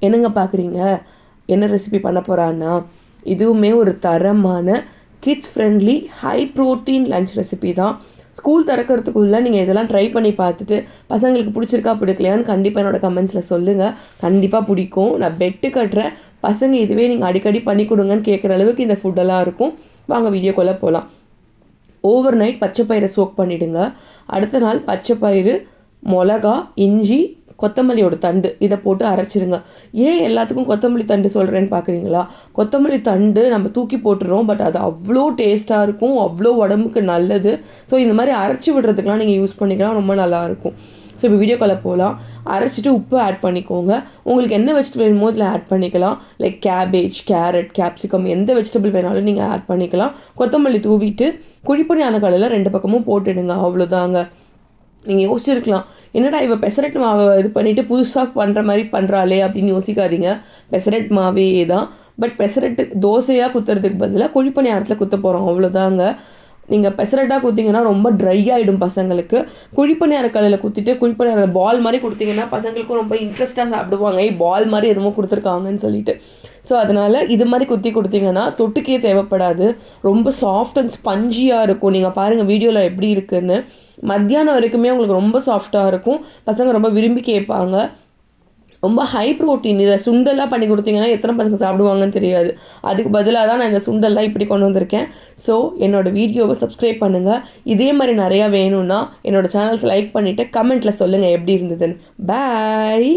என்னங்க பார்க்குறீங்க, என்ன ரெசிபி பண்ண போகிறான்னா, இதுவுமே ஒரு தரமான kids friendly high protein lunch recipe தான். ஸ்கூல் திறக்கிறதுக்குள்ளே நீங்கள் இதெல்லாம் ட்ரை பண்ணி பார்த்துட்டு பசங்களுக்கு பிடிச்சிருக்கா பிடிக்கலையான்னு கண்டிப்பாக என்னோட கமெண்ட்ஸில் சொல்லுங்கள். கண்டிப்பாக பிடிக்கும். நான் பெட்டு கட்டுறேன், பசங்க இதுவே நீங்கள் அடிக்கடி பண்ணி கொடுங்கன்னு கேட்குற அளவுக்கு இந்த ஃபுட்டெல்லாம் இருக்கும். வாங்க வீடியோக்குள்ளே போகலாம். ஓவர் நைட் பச்சை பயிரை சோக் பண்ணிவிடுங்க. அடுத்த நாள் பச்சை பயிறு, மிளகா, இஞ்சி, கொத்தமல்லியோட தண்டு இதை போட்டு அரைச்சிருங்க. ஏன் எல்லாத்துக்கும் கொத்தமல்லி தண்டு சொல்கிறேன்னு பார்க்குறீங்களா? கொத்தமல்லி தண்டு நம்ம தூக்கி போட்டுறோம், பட் அது அவ்வளோ டேஸ்ட்டாக இருக்கும், அவ்வளோ உடம்புக்கு நல்லது. ஸோ இந்த மாதிரி அரைச்சி விடுறதுக்கெலாம் நீங்கள் யூஸ் பண்ணிக்கலாம், ரொம்ப நல்லாயிருக்கும். ஸோ இப்போ வீடியோக்குள்ளே போகலாம். அரைச்சிட்டு உப்பு ஆட் பண்ணிக்கோங்க. உங்களுக்கு என்ன வெஜிடபிள் வேணுமோ இதில் ஆட் பண்ணிக்கலாம். லைக் கேபேஜ், கேரட், கேப்சிகம் எந்த வெஜிடபிள் வேணாலும் நீங்கள் ஆட் பண்ணிக்கலாம். கொத்தமல்லி தூவிட்டு குழிப்பணியான கல்லில் 2 பக்கமும் போட்டுடுங்க. அவ்வளோதாங்க. நீங்கள் யோசிச்சிருக்கலாம், என்னடா இவள் பெசரட் மாவை இது பண்ணிவிட்டு புதுசாக பண்ணுற மாதிரி பண்ணுறாளே அப்படின்னு யோசிக்காதீங்க. பெசரட் மாவே தான். பட் பெசரட்டு தோசையாக குத்துறதுக்கு பதிலாக குழிப்பணியாரத்தில் குத்த போகிறோம், அவ்வளோதாங்க. நீங்கள் பெசரட்டாக குத்திங்கன்னா ரொம்ப ட்ரை ஆகிடும் பசங்களுக்கு. குழிப்பணியார கல்லில் குத்திட்டு குழிப்பணியார பால் மாதிரி கொடுத்தீங்கன்னா பசங்களுக்கும் ரொம்ப இன்ட்ரெஸ்ட்டாக சாப்பிடுவாங்க. பால் மாதிரி எதுவும் கொடுத்துருக்காங்கன்னு சொல்லிட்டு. ஸோ அதனால் இது மாதிரி குத்தி கொடுத்தீங்கன்னா தொட்டுக்கே தேவைப்படாது. ரொம்ப சாஃப்ட் அண்ட் ஸ்பஞ்சியாக இருக்கும். நீங்கள் பாருங்கள் வீடியோவில் எப்படி இருக்குன்னு. மத்தியானம் வரைக்குமே உங்களுக்கு ரொம்ப சாஃப்டாக இருக்கும். பசங்க ரொம்ப விரும்பி கேட்பாங்க. ரொம்ப ஹை ப்ரோட்டீன். இதை சுண்டெல்லாம் பண்ணி கொடுத்தீங்கன்னா எத்தனை பசங்க சாப்பிடுவாங்கன்னு தெரியாது. அதுக்கு பதிலாக தான் நான் இந்த சுண்டெல்லாம் இப்படி கொண்டு வந்திருக்கேன். ஸோ என்னோடய வீடியோவை சப்ஸ்கிரைப் பண்ணுங்கள். இதே மாதிரி நிறையா வேணும்னா என்னோடய சேனலுக்கு லைக் பண்ணிவிட்டு கமெண்ட்டில் சொல்லுங்கள் எப்படி இருந்ததுன்னு. பாய்.